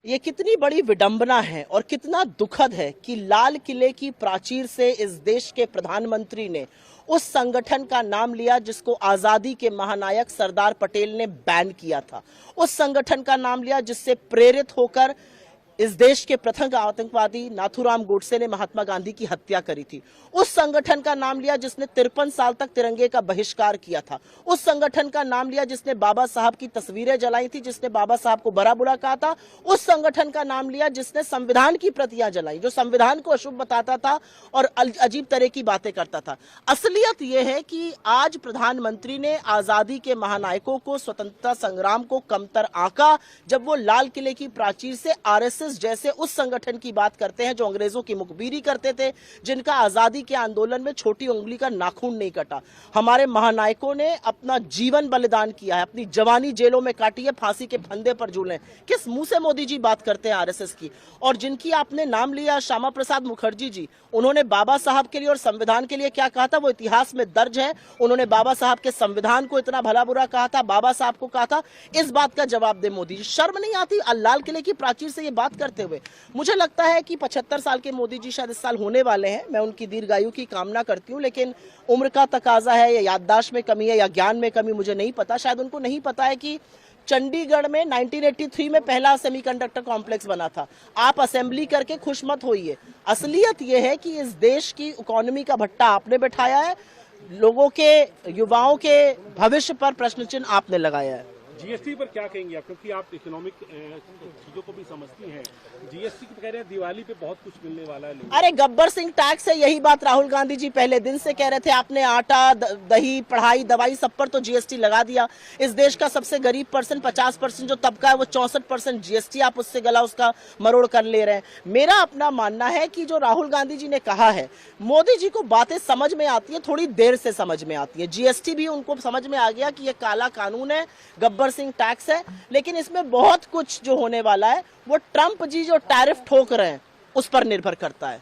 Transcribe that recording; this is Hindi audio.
ये कितनी बड़ी विडंबना है और कितना दुखद है कि लाल किले की प्राचीर से इस देश के प्रधानमंत्री ने उस संगठन का नाम लिया जिसको आजादी के महानायक सरदार पटेल ने बैन किया था। उस संगठन का नाम लिया जिससे प्रेरित होकर इस देश के प्रथम आतंकवादी नाथूराम गोडसे ने महात्मा गांधी की हत्या करी थी। उस संगठन का नाम लिया जिसने 53 साल तक तिरंगे का बहिष्कार किया था। उस संगठन का नाम लिया जिसने बाबा साहब की तस्वीरें जलाई थी, जिसने बाबा साहब को बड़ा बुरा कहा था। उस संगठन का नाम लिया जिसने संविधान की प्रतियां जलाई, जो संविधान को अशुभ बताता था और अजीब तरह की बातें करता था। असलियत यह है कि आज प्रधानमंत्री ने आजादी के महानायकों को, स्वतंत्रता संग्राम को कमतर आंका जब वो लाल किले की प्राचीर से आरएसएस जैसे उस संगठन की बात करते हैं जो अंग्रेजों की मुखबिरी करते थे, जिनका आजादी के आंदोलन में छोटी उंगली का नाखून नहीं कटा। हमारे महानायकों ने अपना जीवन बलिदान किया है, अपनी जवानी जेलों में काटी है, फांसी के फंदे पर झूले। किस मुंह से मोदी जी बात करते हैं आरएसएस की? और जिनकी आपने नाम लिया, श्यामा प्रसाद मुखर्जी जी, उन्होंने बाबा साहब के लिए और संविधान के लिए क्या कहा था वो इतिहास में दर्ज है। उन्होंने बाबा साहब के संविधान को इतना भला बुरा कहा था, बाबा साहब को कहा था। इस बात का जवाब दे मोदी जी। शर्म नहीं आती लाल किले की प्राचीर से ये बात करते हुए? मुझे लगता है कि 75 साल के मोदी जी शायद इस साल होने वाले हैं। मैं उनकी दीर्घायु की कामना करती हूं, लेकिन उम्र का तकाजा है या याददाश्त में कमी है या ज्ञान में कमी, मुझे नहीं पता। शायद उनको नहीं पता है कि चंडीगढ़ में 1983 में पहला सेमीकंडक्टर कॉम्प्लेक्स बना था। आप असेंबली करके खुश मत होइए। असलियत यह है कि इस देश की इकोनॉमी का भट्टा आपने बैठाया है, लोगों के, युवाओं के भविष्य पर प्रश्न चिन्ह आपने लगाया है। जीएसटी पर क्या कहेंगे आप, क्योंकि आप इकोनॉमिक चीजों को भी समझती हैं। जीएसटी कह रहे हैं दिवाली पे बहुत कुछ मिलने वाला है। अरे गब्बर सिंह टैक्स है, यही बात राहुल गांधी जी पहले दिन से कह रहे थे। आपने आटा, दही, पढ़ाई, दवाई सब पर तो जीएसटी लगा दिया। इस देश का सबसे गरीब पर्सन 50% जो तबका है वो 64% जीएसटी आप उससे गला उसका मरोड़ कर ले रहे हैं। मेरा अपना मानना है कि जो राहुल गांधी जी ने कहा है, मोदी जी को बातें समझ में आती है, थोड़ी देर से समझ में आती है। जीएसटी भी उनको समझ में आ गया कि ये काला कानून है, गब्बर सिंह टैक्स है, लेकिन इसमें बहुत कुछ जो होने वाला है वो ट्रंप जी जो टैरिफ ठोक रहे हैं उस पर निर्भर करता है।